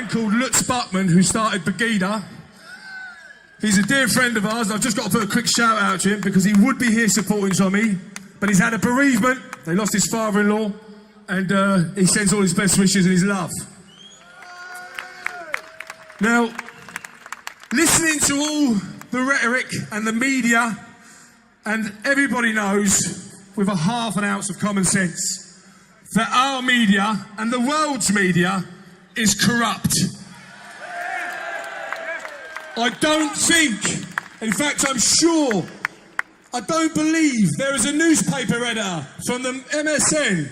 man called Lutz Buckman who started Begida. He's a dear friend of ours. I've just got to put a quick shout out to him because he would be here supporting Tommy, but he's had a bereavement. They lost his father-in-law, and he sends all his best wishes and his love. Now, listening to all the rhetoric and the media, and everybody knows with a half an ounce of common sense that our media and the world's media is corrupt. I don't think, in fact I'm sure, I don't believe there is a newspaper editor from the MSN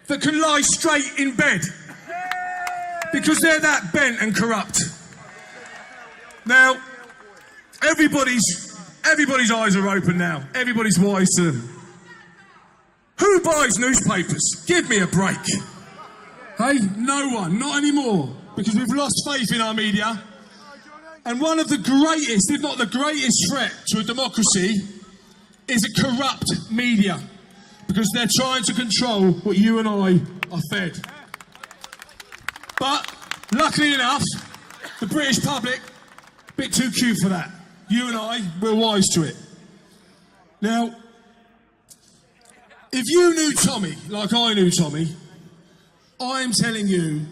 that can lie straight in bed because they're that bent and corrupt. Now, everybody's eyes are open now. Everybody's wise to them. Who buys newspapers? Give me a break. Hey, no one, not anymore, because we've lost faith in our media. And one of the greatest, if not the greatest threat to a democracy is a corrupt media, because they're trying to control what you and I are fed. But, luckily enough, the British public, a bit too cute for that. You and I, we're wise to it. Now, if you knew Tommy like I knew Tommy, I'm telling you,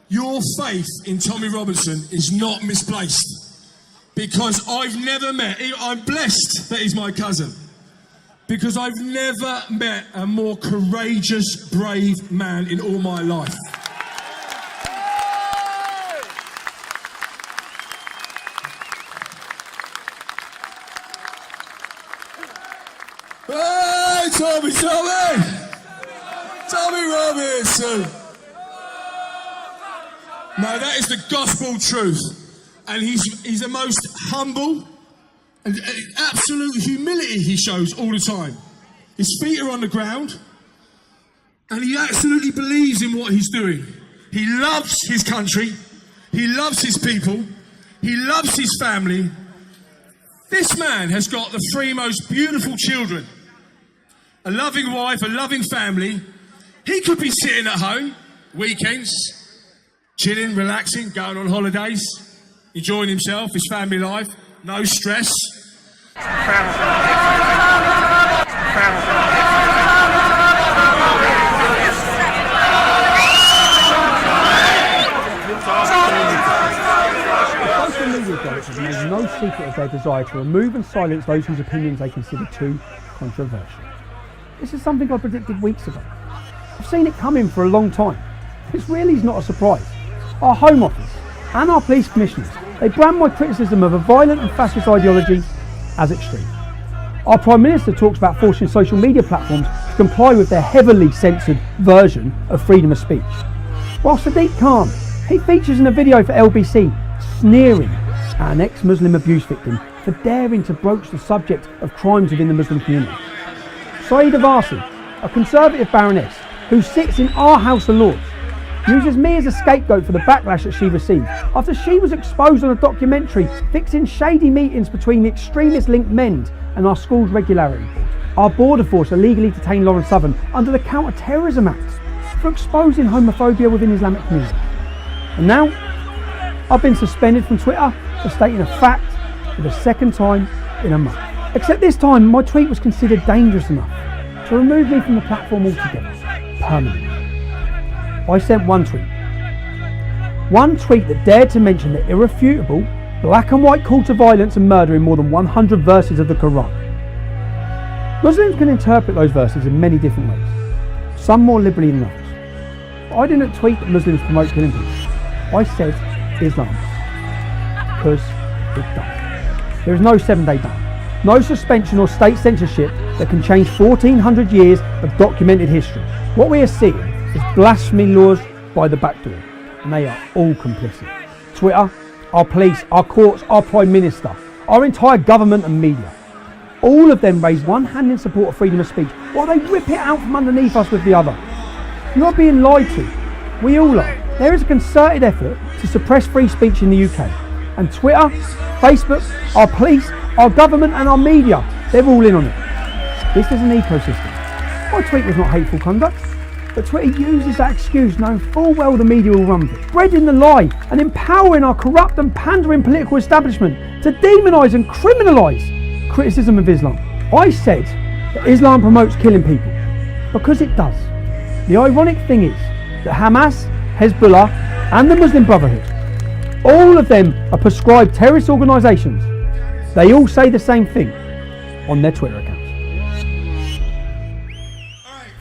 your faith in Tommy Robinson is not misplaced. Because I've never met, I'm blessed that he's my cousin, because I've never met a more courageous, brave man in all my life. Hey, Tommy Robinson! No, that is the gospel truth. And he's the most humble and absolute humility he shows all the time. His feet are on the ground and he absolutely believes in what he's doing. He loves his country, he loves his people, he loves his family. This man has got the three most beautiful children, a loving wife, a loving family. He could be sitting at home, weekends, chilling, relaxing, going on holidays, enjoying himself, his family life, no stress. Social media giants have made no secret of their desire to remove and silence those whose opinions they consider too controversial. This is something I predicted weeks ago. I've seen it coming for a long time. This really is not a surprise. Our Home Office and our police commissioners, they brand my criticism of a violent and fascist ideology as extreme. Our Prime Minister talks about forcing social media platforms to comply with their heavily censored version of freedom of speech. While Sadiq Khan, he features in a video for LBC sneering at an ex-Muslim abuse victim for daring to broach the subject of crimes within the Muslim community. Saeeda Varsi, a Conservative baroness who sits in our House of Lords, uses me as a scapegoat for the backlash that she received after she was exposed on a documentary fixing shady meetings between the extremist-linked MEND and our school's regularity board. Our border force illegally detained Lauren Southern under the Counter-Terrorism Act for exposing homophobia within the Islamic community. And now, I've been suspended from Twitter for stating a fact for the second time in a month. Except this time, my tweet was considered dangerous enough to remove me from the platform altogether, permanently. I sent one tweet that dared to mention the irrefutable black and white call to violence and murder in more than 100 verses of the Quran. Muslims can interpret those verses in many different ways, some more liberally than others. But I didn't tweet that Muslims promote killing people. I said Islam, because it does. There is no 7-day ban, no suspension or state censorship that can change 1400 years of documented history. What we are seeing is blasphemy laws by the back door, and they are all complicit. Twitter, our police, our courts, our Prime Minister, our entire government and media. All of them raise one hand in support of freedom of speech, while they rip it out from underneath us with the other. You are being lied to. We all are. There is a concerted effort to suppress free speech in the UK. And Twitter, Facebook, our police, our government and our media, they're all in on it. This is an ecosystem. My tweet was not hateful conduct. But Twitter uses that excuse, knowing full well the media will run with it, spreading the lie and empowering our corrupt and pandering political establishment to demonise and criminalise criticism of Islam. I said that Islam promotes killing people, because it does. The ironic thing is that Hamas, Hezbollah and the Muslim Brotherhood, all of them are prescribed terrorist organisations. They all say the same thing on their Twitter accounts.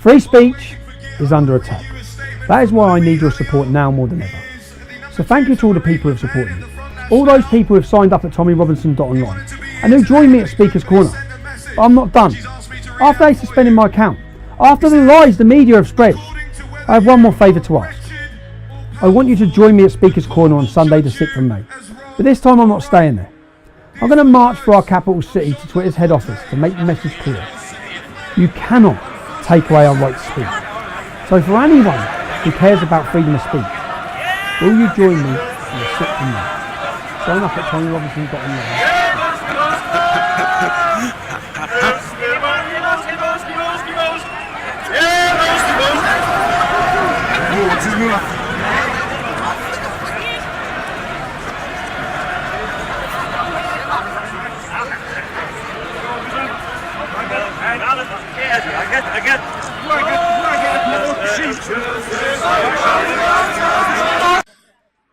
Free speech is under attack. That is why I need your support now more than ever. So thank you to all the people who have supported me. All those people who have signed up at tommyrobinson.online and who joined me at Speaker's Corner. But I'm not done. After they suspended my account, after the lies the media have spread, I have one more favour to ask. I want you to join me at Speaker's Corner on Sunday the 6th of May. But this time I'm not staying there. I'm going to march through our capital city to Twitter's head office to make the message clear. You cannot take away our right to speak. So for anyone who cares about freedom of speech, will you join me on the 6th of May? Sign up at tommyrobinson.online.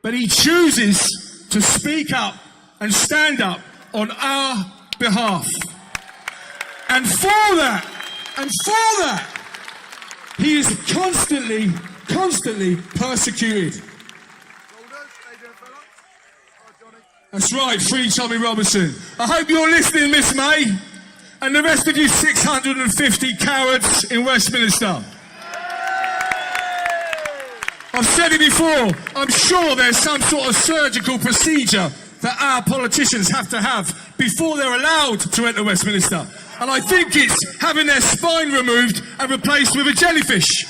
But he chooses to speak up and stand up on our behalf. And for that, he is constantly persecuted. That's right, free Tommy Robinson. I hope you're listening, Miss May, and the rest of you 650 cowards in Westminster. I've said it before, I'm sure there's some sort of surgical procedure that our politicians have to have before they're allowed to enter Westminster. And I think it's having their spine removed and replaced with a jellyfish.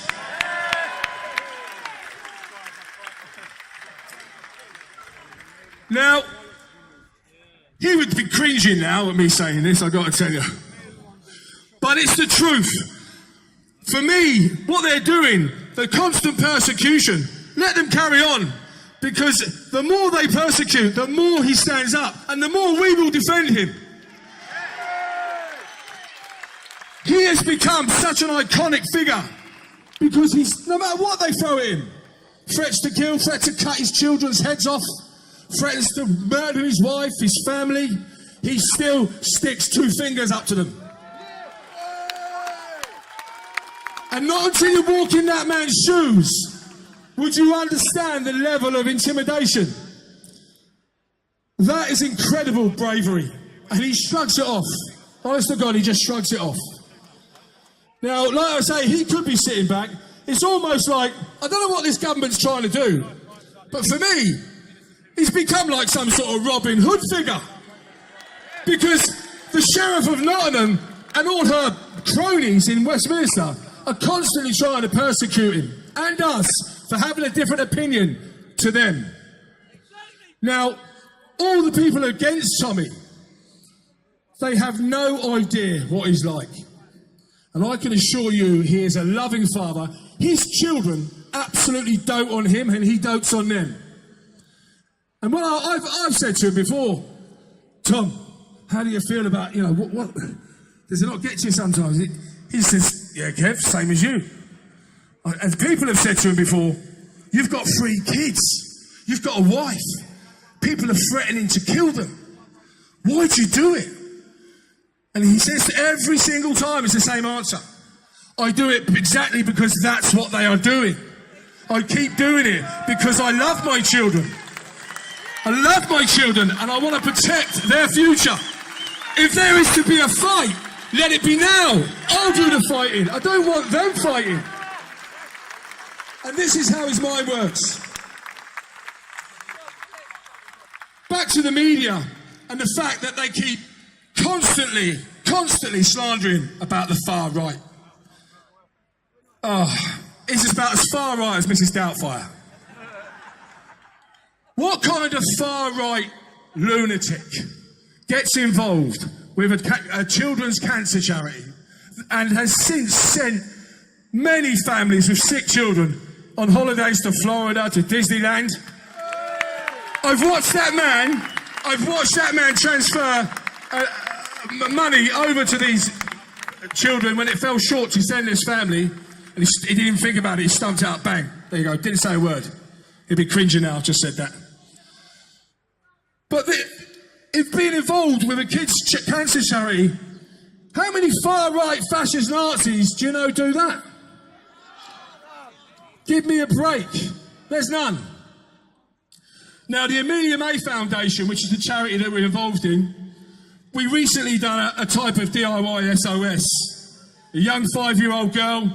Now, he would be cringing now at me saying this, I've got to tell you. But it's the truth. For me, what they're doing, the constant persecution, let them carry on. Because the more they persecute, the more he stands up, and the more we will defend him. He has become such an iconic figure because he's, no matter what they throw at him, threats to kill, threats to cut his children's heads off, threatens to murder his wife, his family, he still sticks two fingers up to them. And not until you walk in that man's shoes would you understand the level of intimidation. That is incredible bravery. And he shrugs it off. Honest to God, he just shrugs it off. Now, like I say, he could be sitting back. It's almost like, I don't know what this government's trying to do, but for me, he's become like some sort of Robin Hood figure. Because the Sheriff of Nottingham and all her cronies in Westminster are constantly trying to persecute him and us for having a different opinion to them. Now, all the people against Tommy, they have no idea what he's like. And I can assure you, he is a loving father. His children absolutely dote on him and he dotes on them. And what I've said to him before, Tom, how do you feel about, what does it not get to you sometimes? He says, yeah, Kev, same as you. As people have said to him before, you've got 3 kids, you've got a wife, people are threatening to kill them. Why'd you do it? And he says every single time it's the same answer. I do it exactly because that's what they are doing. I keep doing it because I love my children. I love my children and I want to protect their future. If there is to be a fight, let it be now. I'll do the fighting. I don't want them fighting. And this is how his mind works. Back to the media and the fact that they keep constantly slandering about the far right. It's about as far right as Mrs. Doubtfire. What kind of far right lunatic gets involved with a children's cancer charity and has since sent many families with sick children on holidays to Florida, to Disneyland. I've watched that man transfer money over to these children when it fell short to send this family, and he didn't even think about it. He stumped out, bang. There you go. Didn't say a word. He'd be cringing now. I've just said that. But if being involved with a kids' cancer charity, how many far-right fascist Nazis do you know do that? Give me a break. There's none. Now, the Amelia May Foundation, which is the charity that we're involved in, we recently done a type of DIY SOS. A young 5-year-old girl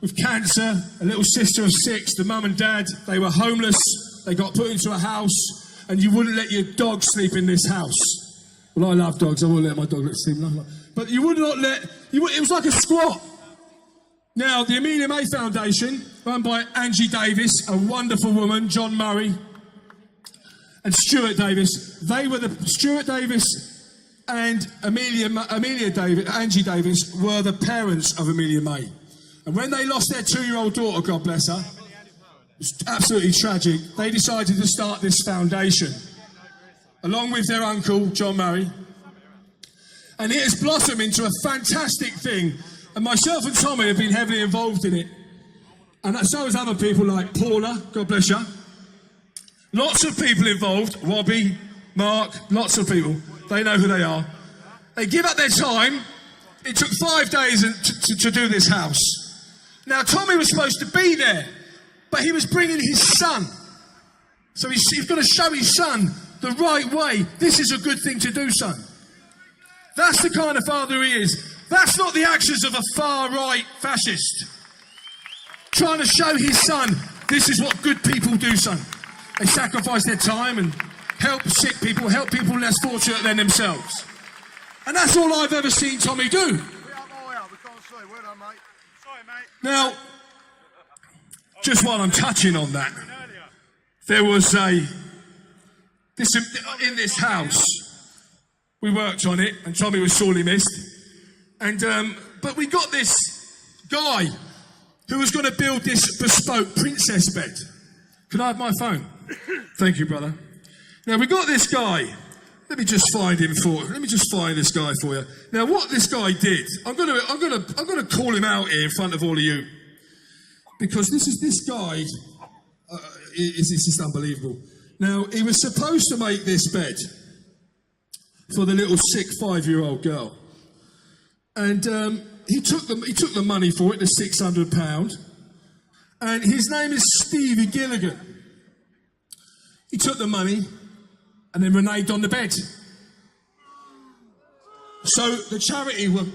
with cancer, a little sister of 6, the mum and dad, they were homeless, they got put into a house, and you wouldn't let your dog sleep in this house. Well, I love dogs, I wouldn't let my dog sleep. But you would not let, it was like a squat. Now, the Amelia May Foundation, run by Angie Davis, a wonderful woman, John Murray, and Stuart Davis, Stuart Davis and Angie Davis were the parents of Amelia May. And when they lost their 2-year-old daughter, God bless her, it was absolutely tragic, they decided to start this foundation, along with their uncle, John Murray. And it has blossomed into a fantastic thing. And myself and Tommy have been heavily involved in it. And so has other people like Paula, God bless you. Lots of people involved, Robbie, Mark, lots of people. They know who they are. They give up their time. It took 5 days to do this house. Now, Tommy was supposed to be there, but he was bringing his son. So he's going to show his son the right way. This is a good thing to do, son. That's the kind of father he is. That's not the actions of a far-right fascist. Trying to show his son, this is what good people do, son. They sacrifice their time and help sick people, help people less fortunate than themselves. And that's all I've ever seen Tommy do. Now, just while I'm touching on that, there was in this house, we worked on it, and Tommy was sorely missed. And but we got this guy who was going to build this bespoke princess bed. Can I have my phone? Thank you, brother. Now we got this guy. Let me just find this guy for you. Now, what this guy did, I'm gonna call him out here in front of all of you, because this guy is just unbelievable. Now, he was supposed to make this bed for the little sick 5-year-old girl, and he took the money for it, the £600, and his name is Stevie Gilligan. He took the money and then reneged on the bed. So the charity were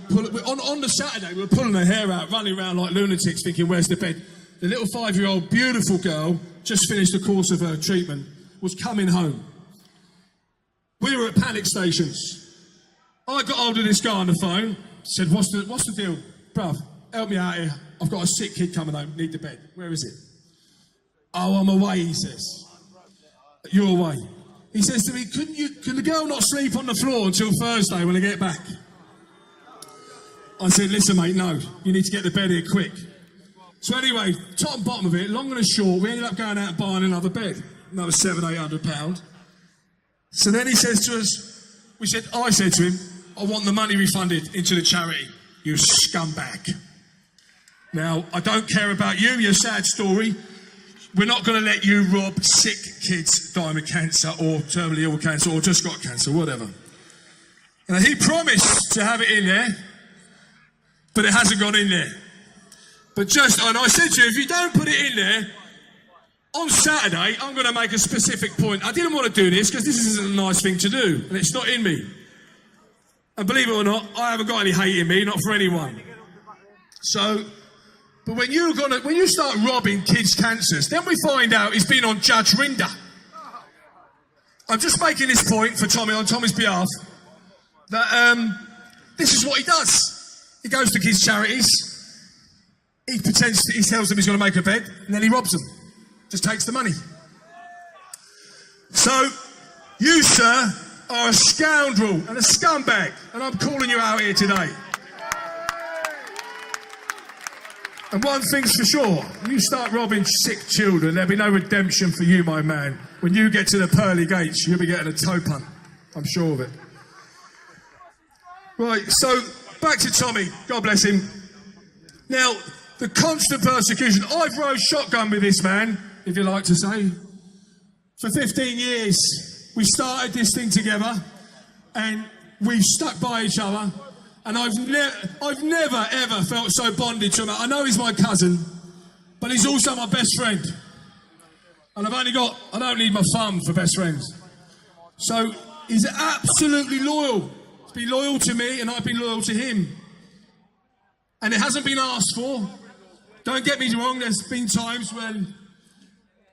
on the Saturday, we were pulling her hair out, running around like lunatics, thinking, where's the bed? The little 5-year-old, beautiful girl, just finished the course of her treatment, was coming home. We were at panic stations. I got hold of this guy on the phone, said, what's the deal? Bruv, help me out here. I've got a sick kid coming home, need the bed. Where is it? Oh, I'm away, he says. You're away. He says to me, can the girl not sleep on the floor until Thursday when I get back? I said, listen, mate, no. You need to get the bed here quick. So anyway, top and bottom of it, long and short, we ended up going out and buying another bed. Another £700-800. So then he says to us, I said to him, I want the money refunded into the charity, you scumbag. Now, I don't care about you, your sad story. We're not going to let you rob sick kids dying of cancer or terminally ill cancer or just got cancer, whatever. Now, he promised to have it in there, but it hasn't gone in there. And I said to you, if you don't put it in there, on Saturday, I'm going to make a specific point. I didn't want to do this because this isn't a nice thing to do, and it's not in me. And believe it or not, I haven't got any hate in me, not for anyone. So, but when you start robbing kids' cancers, then we find out he's been on Judge Rinder. I'm just making this point for Tommy, on Tommy's behalf, that this is what he does. He goes to kids' charities, he tells them he's going to make a bed, and then he robs them. Just takes the money. So, you, sir, are a scoundrel and a scumbag, and I'm calling you out here today. And one thing's for sure, you start robbing sick children, there'll be no redemption for you, my man. When you get to the pearly gates, you'll be getting a toe punt. I'm sure of it. Right, so back to Tommy. God bless him. Now, the constant persecution. I've rode shotgun with this man, if you like to say. For 15 years, we started this thing together, and we've stuck by each other. And I've never, ever felt so bonded to him. I know he's my cousin, but he's also my best friend. And I don't need my thumb for best friends. So he's absolutely loyal. He's been loyal to me, and I've been loyal to him. And it hasn't been asked for. Don't get me wrong, there's been times when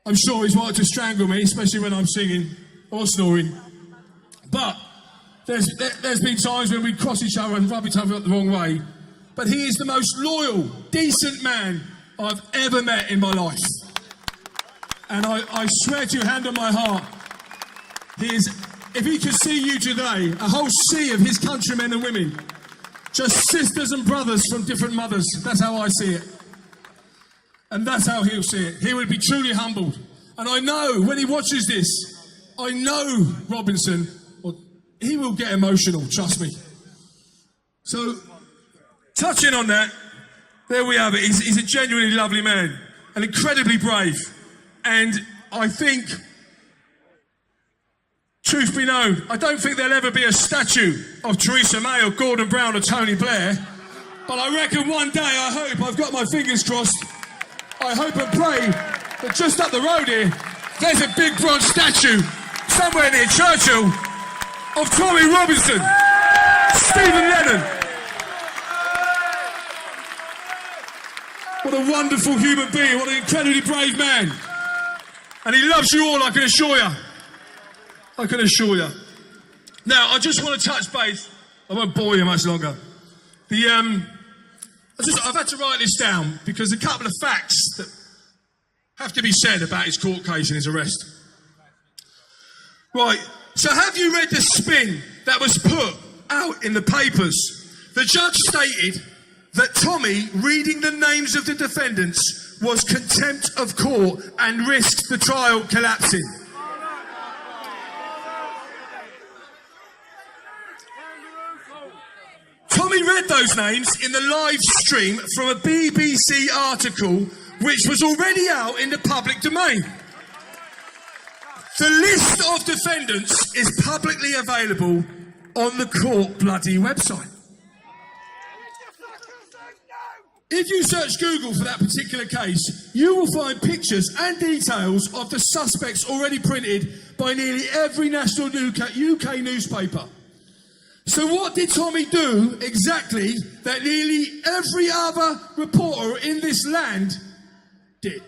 I'm sure he's wanted to strangle me, especially when I'm singing or snoring. But there's been times when we cross each other and rub each other up the wrong way. But he is the most loyal, decent man I've ever met in my life. And I swear to you, hand on my heart, if he could see you today, a whole sea of his countrymen and women, just sisters and brothers from different mothers. That's how I see it. And that's how he'll see it. He would be truly humbled. And I know, when he watches this, I know Robinson, he will get emotional, trust me. So, touching on that, there we have it. He's a genuinely lovely man and incredibly brave. And I think, truth be known, I don't think there'll ever be a statue of Theresa May or Gordon Brown or Tony Blair. But I reckon one day, I hope, I've got my fingers crossed, I hope and pray that just up the road here, there's a big bronze statue somewhere near Churchill of Tommy Robinson, Stephen Lennon. What a wonderful human being, what an incredibly brave man. And he loves you all, I can assure you. I can assure you. Now, I just want to touch base. I won't bore you much longer. I've had to write this down because a couple of facts that have to be said about his court case and his arrest. Right, so have you read the spin that was put out in the papers? The judge stated that Tommy reading the names of the defendants was contempt of court and risked the trial collapsing. Tommy read those names in the live stream from a BBC article which was already out in the public domain. The list of defendants is publicly available on the court bloody website. If you search Google for that particular case, you will find pictures and details of the suspects already printed by nearly every national UK newspaper. So what did Tommy do exactly that nearly every other reporter in this land did?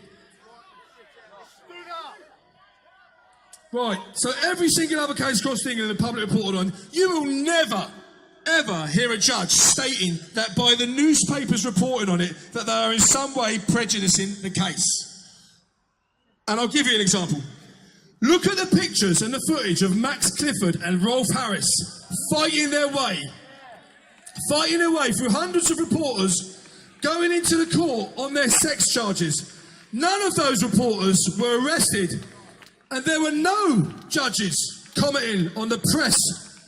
Right, so every single other case across England the public reported on, you will never, ever hear a judge stating that by the newspapers reporting on it, that they are in some way prejudicing the case. And I'll give you an example. Look at the pictures and the footage of Max Clifford and Rolf Harris fighting their way through hundreds of reporters going into the court on their sex charges. None of those reporters were arrested, and there were no judges commenting on the press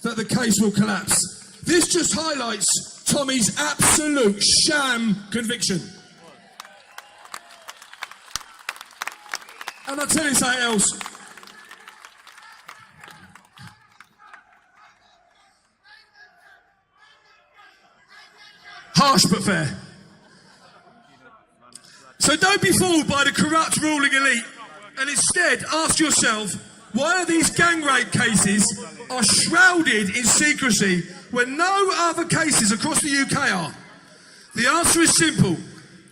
that the case will collapse. This just highlights Tommy's absolute sham conviction. And I'll tell you something else. Harsh but fair. So don't be fooled by the corrupt ruling elite, and instead ask yourself, why are these gang rape cases are shrouded in secrecy when no other cases across the UK are? The answer is simple.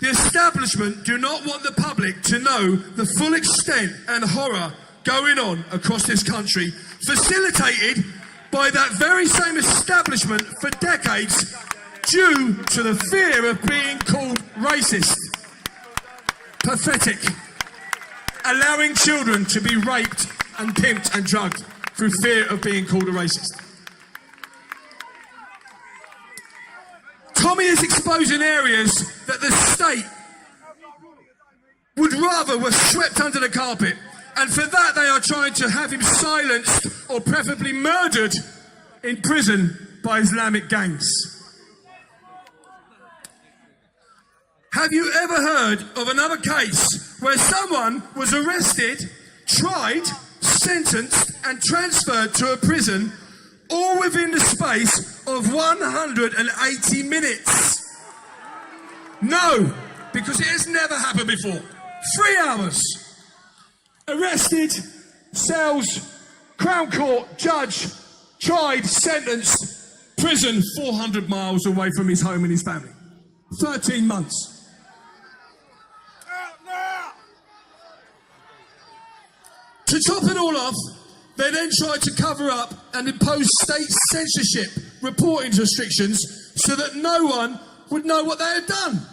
The establishment do not want the public to know the full extent and horror going on across this country, facilitated by that very same establishment for decades, due to the fear of being called racist. Pathetic. Allowing children to be raped and pimped and drugged through fear of being called a racist. Tommy is exposing areas that the state would rather were swept under the carpet. And for that they are trying to have him silenced or preferably murdered in prison by Islamic gangs. Have you ever heard of another case where someone was arrested, tried, sentenced and transferred to a prison all within the space of 180 minutes? No, because it has never happened before. 3 hours. Arrested, cells, Crown Court, judge, tried, sentenced, prison 400 miles away from his home and his family. 13 months. To top it all off, they then tried to cover up and impose state censorship reporting restrictions so that no one would know what they had done.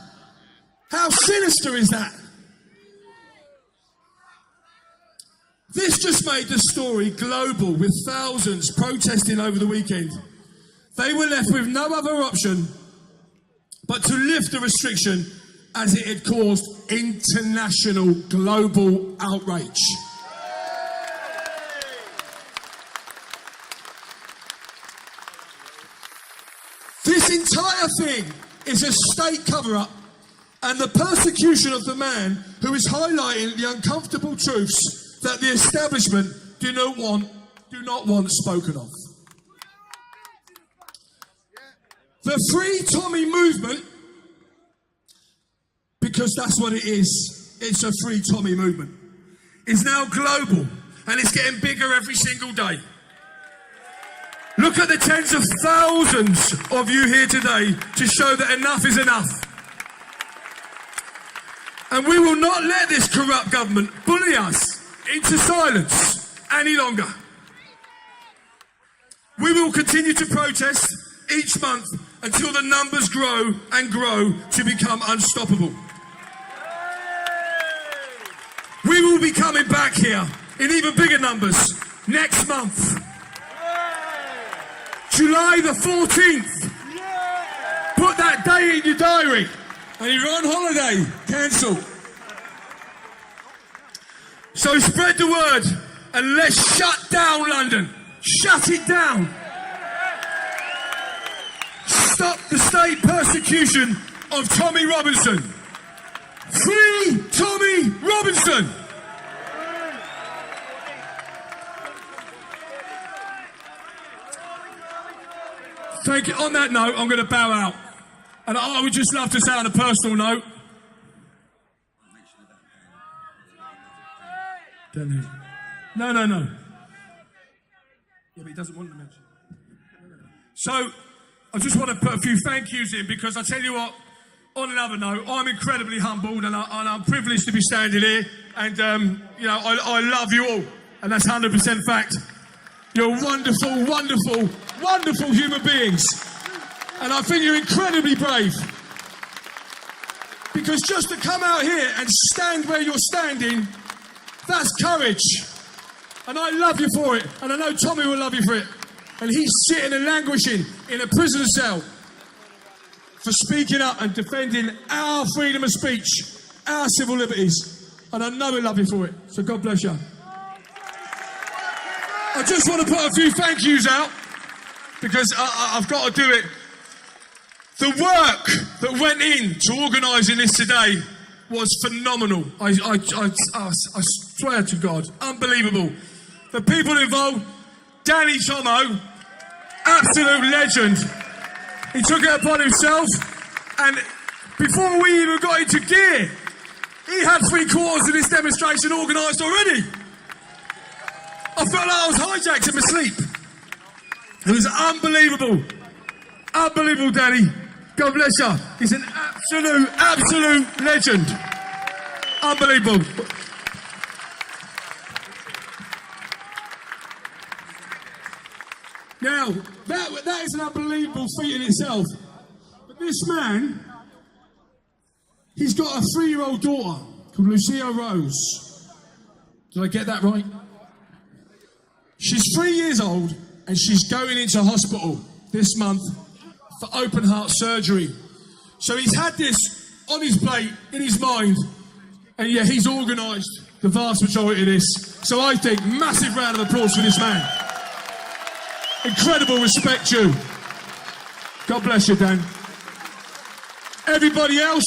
How sinister is that? This just made the story global, with thousands protesting over the weekend. They were left with no other option but to lift the restriction, as it had caused international global outrage. This entire thing is a state cover-up and the persecution of the man who is highlighting the uncomfortable truths that the establishment do not want spoken of. The Free Tommy movement, because that's what it is, it's a Free Tommy movement, is now global and it's getting bigger every single day. Look at the tens of thousands of you here today to show that enough is enough. And we will not let this corrupt government bully us into silence any longer. We will continue to protest each month until the numbers grow and grow to become unstoppable. We will be coming back here in even bigger numbers next month. July the 14th. Put that day in your diary. And you're on holiday, cancel. So spread the word and let's shut down London. Shut it down. Stop the state persecution of Tommy Robinson. Free Tommy Robinson. Thank you. On that note, I'm going to bow out. And I would just love to say on a personal note. No. Yeah, but he doesn't want to mention. So, I just want to put a few thank yous in, because I tell you what, on another note, I'm incredibly humbled and I'm privileged to be standing here. And, you know, I love you all. And that's 100% fact. You're wonderful, wonderful, wonderful human beings. And I think you're incredibly brave. Because just to come out here and stand where you're standing, that's courage. And I love you for it. And I know Tommy will love you for it. And he's sitting and languishing in a prison cell for speaking up and defending our freedom of speech, our civil liberties. And I know he'll love you for it. So God bless you. I just want to put a few thank yous out, because I've got to do it. The work that went into organising this today was phenomenal. I swear to God, unbelievable. The people involved, Danny Tomo, absolute legend. He took it upon himself, and before we even got into gear, he had 3/4 of this demonstration organised already. I felt like I was hijacked in my sleep. It was unbelievable. Unbelievable, Danny. God bless you. He's an absolute legend. Unbelievable. Now, that is an unbelievable feat in itself. But this man, he's got a 3-year-old daughter called Lucia Rose. Did I get that right? She's 3 years old and she's going into hospital this month for open heart surgery. So he's had this on his plate, in his mind, And yeah, he's organised the vast majority of this. So I think, massive round of applause for this man. Incredible respect, you. God bless you, Dan. Everybody else,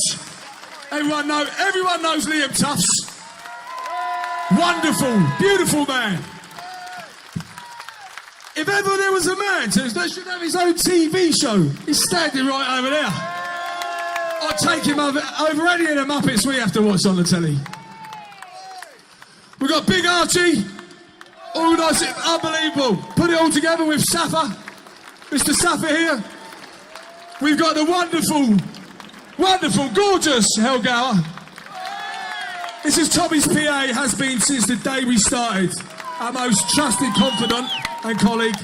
everyone knows Liam Tufts. Wonderful, beautiful man. If ever there was a man that should have his own TV show, he's standing right over there. I'd take him over any of the Muppets we have to watch on the telly. We've got Big Archie, organised it, unbelievable. Put it all together with Safa, Mr. Safa here. We've got the wonderful, gorgeous Helgauer. This is Tommy's PA, has been since the day we started. Our most trusted confidant and colleague.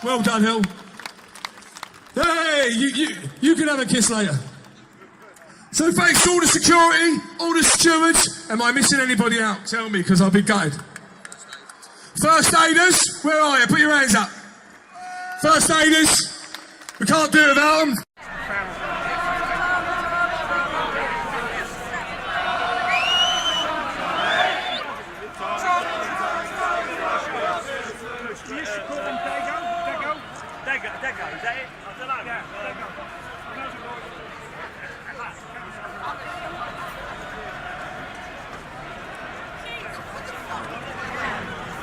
Well done, Hill. Hey, you can have a kiss later. So thanks to all the security, all the stewards. Am I missing anybody out? Tell me, because I'll be gutted. First aiders, where are you? Put your hands up. First aiders, we can't do it without them.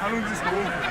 How long does this go on for?